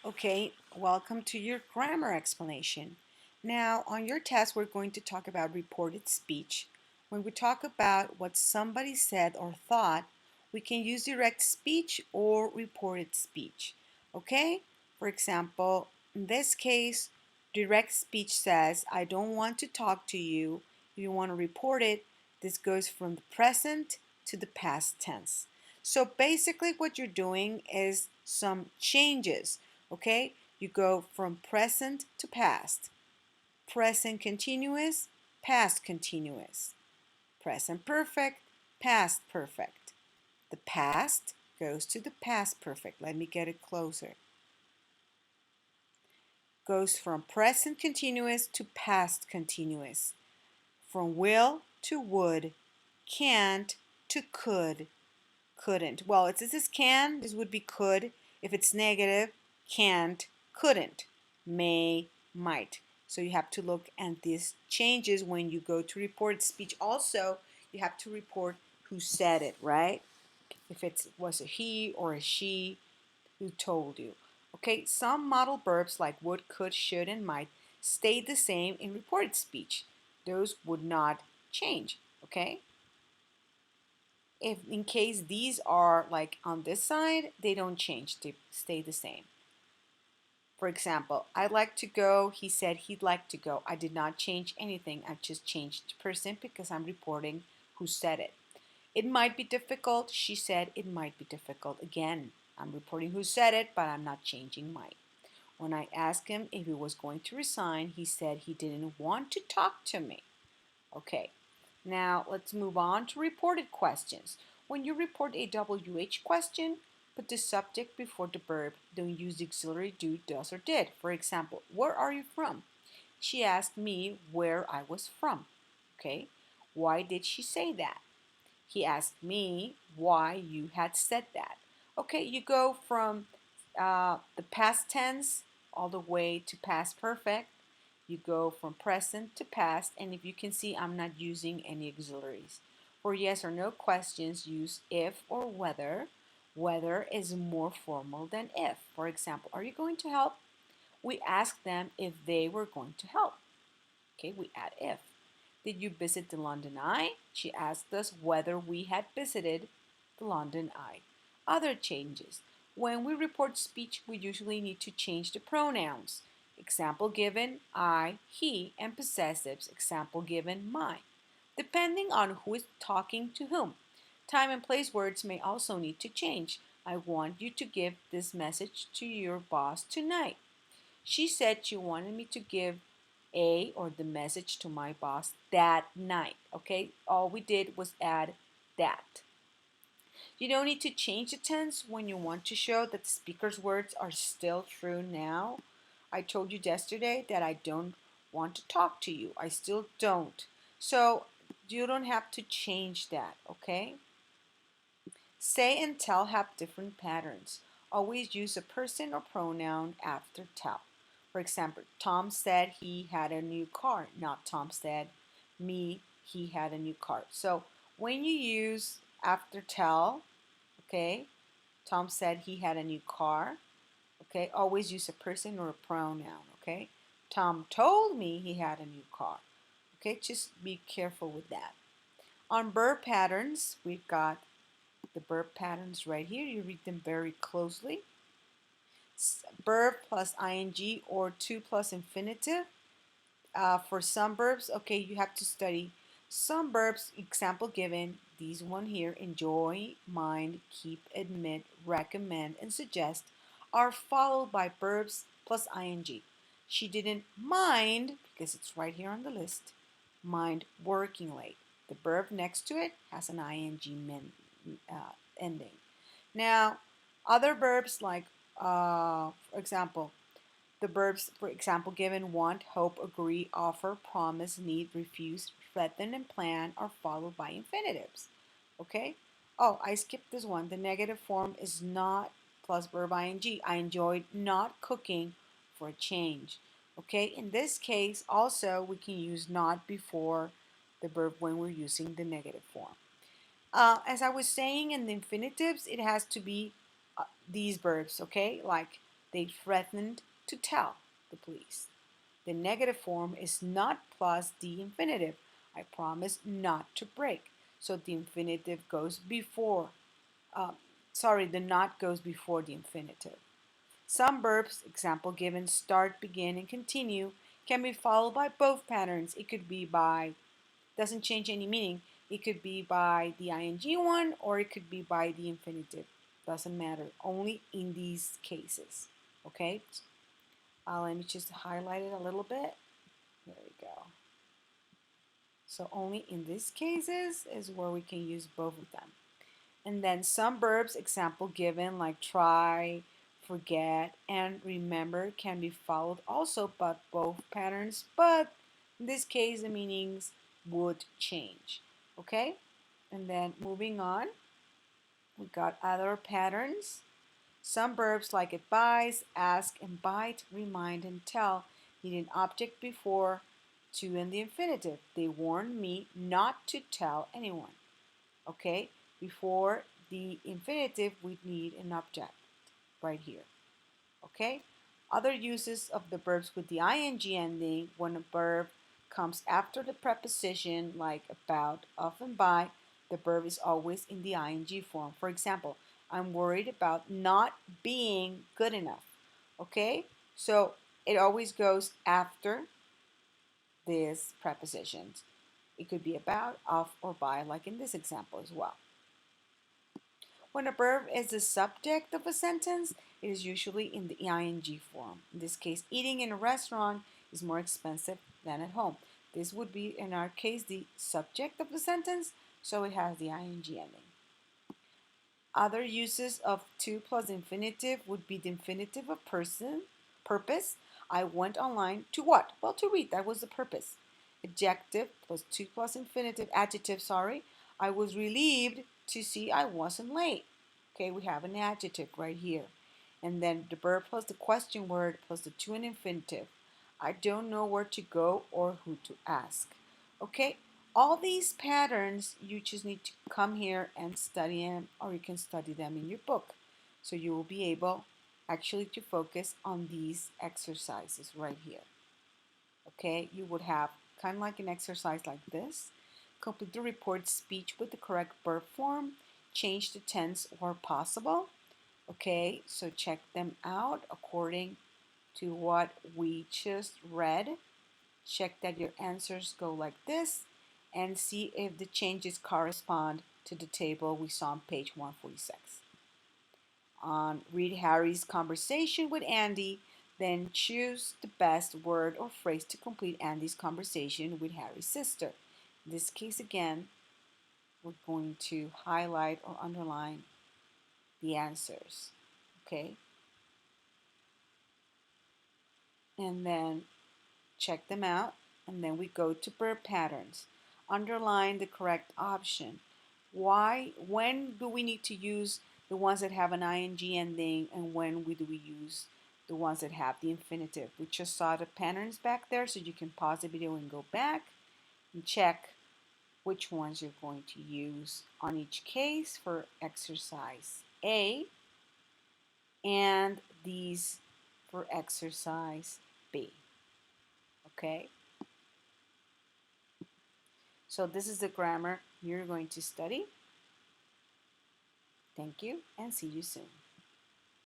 Okay, welcome to your grammar explanation. Now, on your test, we're going to talk about reported speech. When we talk about what somebody said or thought, we can use direct speech or reported speech. Okay? For example, in this case, direct speech says, I don't want to talk to you. If you want to report it, this goes from the present to the past tense. So basically, what you're doing is some changes. Okay, you go from present to past, present continuous, past continuous, present perfect, past perfect. The past goes to the past perfect. Let me get it closer. Goes from present continuous to past continuous, from will to would, can't to could, couldn't. Well, this is can, this would be could. If it's negative, can't, couldn't, may, might. So you have to look at these changes when you go to report speech. Also, you have to report who said it, right? If it was a he or a she who told you. Okay, some modal verbs like would, could, should, and might stay the same in reported speech. Those would not change, okay? If in case these are like on this side, they don't change, they stay the same. For example, I'd like to go, he said he'd like to go. I did not change anything, I just changed person because I'm reporting who said it. It might be difficult, she said it might be difficult. Again, I'm reporting who said it, but I'm not changing might. When I asked him if he was going to resign, he said he didn't want to talk to me. Okay, now let's move on to reported questions. When you report a WH question, put the subject before the verb. Don't use the auxiliary do, does, or did. For example, where are you from? She asked me where I was from. Okay, why did she say that? He asked me why you had said that. Okay, you go from the past tense all the way to past perfect. You go from present to past, and if you can see, I'm not using any auxiliaries. For yes or no questions, use if or whether. Whether is more formal than if. For example, are you going to help? We asked them if they were going to help. Okay, we add if. Did you visit the London Eye? She asked us whether we had visited the London Eye. Other changes. When we report speech, we usually need to change the pronouns. Example given, I, he, and possessives. Example given, my. Depending on who is talking to whom. Time and place words may also need to change. I want you to give this message to your boss tonight. She said she wanted me to give or the message to my boss that night. Okay, all we did was add that. You don't need to change the tense when you want to show that the speaker's words are still true now. I told you yesterday that I don't want to talk to you. I still don't. So you don't have to change that, okay? Say and tell have different patterns. Always use a person or pronoun after tell. For example, Tom said he had a new car, not Tom said me, he had a new car. So when you use after tell, okay, Tom said he had a new car, okay, always use a person or a pronoun, okay. Tom told me he had a new car, okay, just be careful with that. On verb patterns, we've got the verb patterns right here. You read them very closely. Verb plus ing or to plus infinitive. For some verbs, okay, you have to study some verbs. Example given, these one here, enjoy, mind, keep, admit, recommend, and suggest, are followed by verbs plus ing. She didn't mind, because it's right here on the list, mind working late. The verb next to it has an ing ending. Now, other verbs like, for example, the verbs, for example, given want, hope, agree, offer, promise, need, refuse, threaten, and plan are followed by infinitives. Okay? Oh, I skipped this one. The negative form is not plus verb ing. I enjoyed not cooking for a change. Okay? In this case, also, we can use not before the verb when we're using the negative form. As I was saying in the infinitives, it has to be these verbs, okay? Like They threatened to tell the police. The negative form is not plus the infinitive. I promise not to break. So the infinitive goes before, uh, the not goes before the infinitive. Some verbs, example given, start, begin, and continue, can be followed by both patterns. It could be by, doesn't change any meaning. It could be by the ing one or it could be by the infinitive. Doesn't matter. Only in these cases. Okay? Let me just highlight it a little bit. There we go. So only in these cases is where we can use both of them. And then some verbs, example given, like try, forget, and remember can be followed also by both patterns, but in this case the meanings would change. Okay? And then moving on, we got other patterns. Some verbs like advise, ask, invite, remind, and tell need an object before to in the infinitive. They warned me not to tell anyone. Okay? Before the infinitive, we need an object right here. Okay? Other uses of the verbs with the ing ending, when a verb comes after the preposition like about, of, and by, the verb is always in the ing form. For example, I'm worried about not being good enough. Okay? So it always goes after these prepositions. It could be about, of, or by, like in this example as well. When a verb is the subject of a sentence, it is usually in the ing form. In this case, eating in a restaurant is more expensive than at home. This would be, in our case, the subject of the sentence, so it has the ing ending. Other uses of to plus infinitive would be the infinitive of person, purpose. I went online to what? Well, to read. That was the purpose. Adjective plus to plus infinitive, adjective, sorry. I was relieved to see I wasn't late. Okay, we have an adjective right here. And then the verb plus the question word plus the to and infinitive. I don't know where to go or who to ask. Okay, all these patterns, you just need to come here and study them, or you can study them in your book. So you will be able actually to focus on these exercises right here. Okay, you would have kind of like an exercise like this. Complete the report speech with the correct verb form. Change the tense where possible. Okay, so check them out according to what we just read. Check that your answers go like this and see if the changes correspond to the table we saw on page 146. Read Harry's conversation with Andy, then choose the best word or phrase to complete Andy's conversation with Harry's sister. In this case, again, we're going to highlight or underline the answers. Okay? And then check them out, and then we go to verb patterns. Underline the correct option. When do we need to use the ones that have an ing ending, and when do we use the ones that have the infinitive? We just saw the patterns back there, so you can pause the video and go back and check which ones you're going to use on each case for exercise A, and these for exercise B. Okay? So this is the grammar you're going to study. Thank you and see you soon.